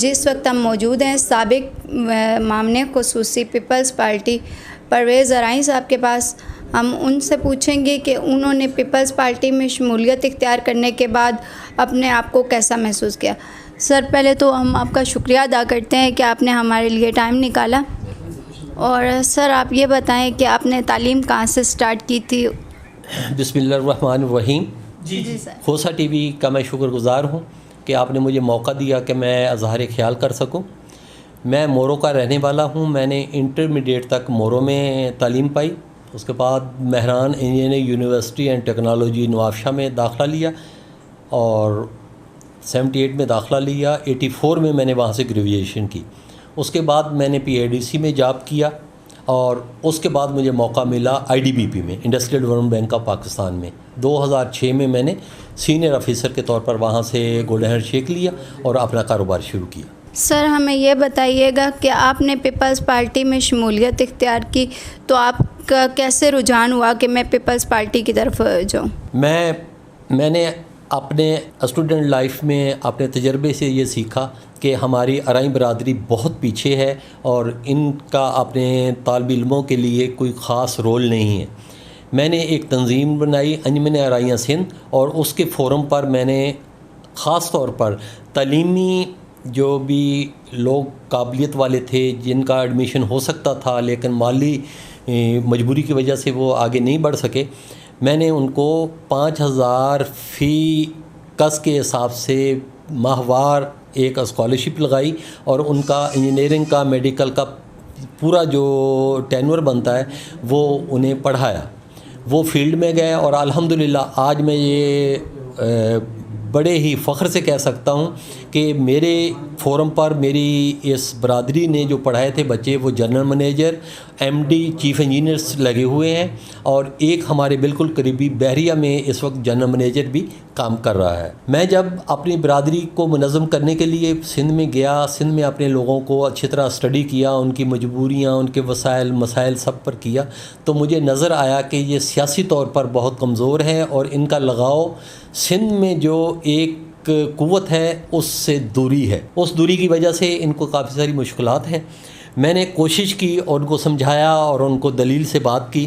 جس وقت ہم موجود ہیں سابق مامنے خصوصی پیپلز پارٹی پرویز ارائیں صاحب کے پاس. ہم ان سے پوچھیں گے کہ انہوں نے پیپلز پارٹی میں شمولیت اختیار کرنے کے بعد اپنے آپ کو کیسا محسوس کیا. سر پہلے تو ہم آپ کا شکریہ ادا کرتے ہیں کہ آپ نے ہمارے لیے ٹائم نکالا. اور سر آپ یہ بتائیں کہ آپ نے تعلیم کہاں سے سٹارٹ کی تھی. بسم اللہ الرحمن الرحیم. جی سر. خوسا ٹی وی کا میں شکر گزار ہوں کہ آپ نے مجھے موقع دیا کہ میں اظہار خیال کر سکوں. میں مورو کا رہنے والا ہوں. میں نے انٹرمیڈیٹ تک مورو میں تعلیم پائی. اس کے بعد Mehran engineering university and technology Nawabshah میں داخلہ لیا اور 78 میں داخلہ لیا. 84 میں میں نے وہاں سے گریجویشن کی. اس کے بعد میں نے PIDC میں جاب کیا اور اس کے بعد مجھے موقع ملا IDBP میں, industrial development bank of Pakistan میں. 2006 میں نے سینئر آفیسر کے طور پر وہاں سے گولڈن ہینڈ شیک لیا اور اپنا کاروبار شروع کیا. سر ہمیں یہ بتائیے گا کہ آپ نے پیپلز پارٹی میں شمولیت اختیار کی تو آپ کا کیسے رجحان ہوا کہ میں پیپلز پارٹی کی طرف جاؤں. میں نے اپنے اسٹوڈنٹ لائف میں اپنے تجربے سے یہ سیکھا کہ ہماری ارائیں برادری بہت پیچھے ہے اور ان کا اپنے طالب علموں کے لیے کوئی خاص رول نہیں ہے. میں نے ایک تنظیم بنائی انجمن ارائیاں سندھ اور اس کے فورم پر میں نے خاص طور پر تعلیمی جو بھی لوگ قابلیت والے تھے جن کا ایڈمیشن ہو سکتا تھا لیکن مالی مجبوری کی وجہ سے وہ آگے نہیں بڑھ سکے, میں نے ان کو 5000 فی کس کے حساب سے ماہوار ایک اسکالرشپ لگائی اور ان کا انجینئرنگ کا میڈیکل کا پورا جو ٹینور بنتا ہے وہ انہیں پڑھایا. وہ فیلڈ میں گئے اور الحمدللہ آج میں یہ بڑے ہی فخر سے کہہ سکتا ہوں کہ میرے فورم پر میری اس برادری نے جو پڑھائے تھے بچے وہ general manager, MD, chief engineers لگے ہوئے ہیں اور ایک ہمارے بالکل قریبی بحریہ میں اس وقت جنرل منیجر بھی کام کر رہا ہے. میں جب اپنی برادری کو منظم کرنے کے لیے سندھ میں گیا, سندھ میں اپنے لوگوں کو اچھی طرح اسٹڈی کیا, ان کی مجبوریاں, ان کے وسائل مسائل سب پر کیا, تو مجھے نظر آیا کہ یہ سیاسی طور پر بہت کمزور ہے اور ان کا لگاؤ سندھ میں جو ایک قوت ہے اس سے دوری ہے. اس دوری کی وجہ سے ان کو کافی ساری مشکلات ہیں. میں نے کوشش کی اور ان کو سمجھایا اور ان کو دلیل سے بات کی.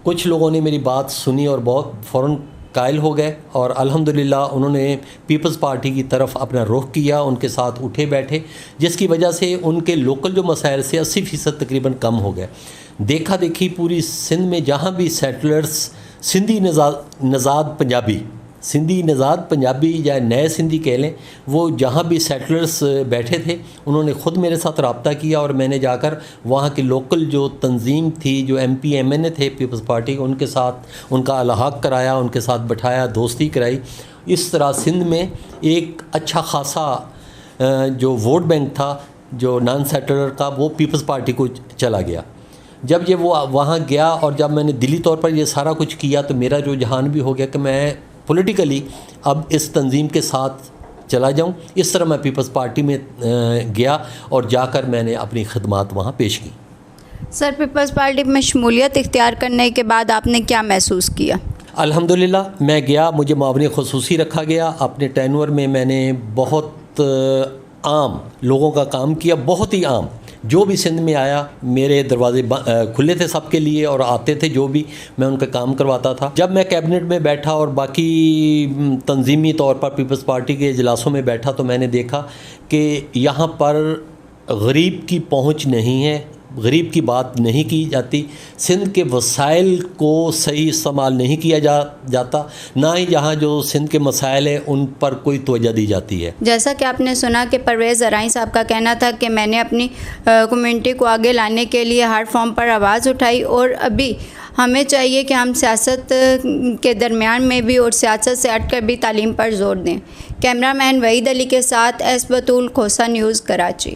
کچھ لوگوں نے میری بات سنی اور بہت فوراً قائل ہو گئے اور الحمدللہ انہوں نے پیپلز پارٹی کی طرف اپنا رخ کیا, ان کے ساتھ اٹھے بیٹھے, جس کی وجہ سے ان کے لوکل جو مسائل سے 80% تقریباً کم ہو گئے. دیکھا دیکھی پوری سندھ میں جہاں بھی سیٹلرز سندھی نژاد پنجابی یا نئے سندھی کہہ لیں, وہ جہاں بھی سیٹلرز بیٹھے تھے انہوں نے خود میرے ساتھ رابطہ کیا اور میں نے جا کر وہاں کی لوکل جو تنظیم تھی, جو MP MNA تھے پیپلز پارٹی, ان کے ساتھ ان کا الحاق کرایا, ان کے ساتھ بٹھایا, دوستی کرائی. اس طرح سندھ میں ایک اچھا خاصا جو ووٹ بینک تھا جو نان سیٹلر کا وہ پیپلز پارٹی کو چلا گیا. جب یہ وہ وہاں گیا اور جب میں نے دلی طور پر یہ سارا کچھ کیا تو میرا رجحان بھی ہو گیا کہ میں پولیٹیکلی اب اس تنظیم کے ساتھ چلا جاؤں. اس طرح میں پیپلز پارٹی میں گیا اور جا کر میں نے اپنی خدمات وہاں پیش کی. سر پیپلز پارٹی میں شمولیت اختیار کرنے کے بعد آپ نے کیا محسوس کیا؟ الحمدللہ میں گیا, مجھے معاون خصوصی رکھا گیا. اپنے ٹینور میں میں نے بہت عام لوگوں کا کام کیا, بہت ہی عام. جو بھی سندھ میں آیا میرے دروازے کھلے تھے سب کے لیے اور آتے تھے جو بھی, میں ان کا کام کرواتا تھا. جب میں کیبنٹ میں بیٹھا اور باقی تنظیمی طور پر پیپلز پارٹی کے اجلاسوں میں بیٹھا تو میں نے دیکھا کہ یہاں پر غریب کی پہنچ نہیں ہے, غریب کی بات نہیں کی جاتی, سندھ کے وسائل کو صحیح استعمال نہیں کیا جاتا, نہ ہی یہاں جو سندھ کے مسائل ہیں ان پر کوئی توجہ دی جاتی ہے. جیسا کہ آپ نے سنا کہ پرویز ارائیں صاحب کا کہنا تھا کہ میں نے اپنی کمیونٹی کو آگے لانے کے لیے ہر فارم پر آواز اٹھائی اور ابھی ہمیں چاہیے کہ ہم سیاست کے درمیان میں بھی اور سیاست سے ہٹ کر بھی تعلیم پر زور دیں. کیمرہ مین وحید علی کے ساتھ بطول، خوسا نیوز، کراچی.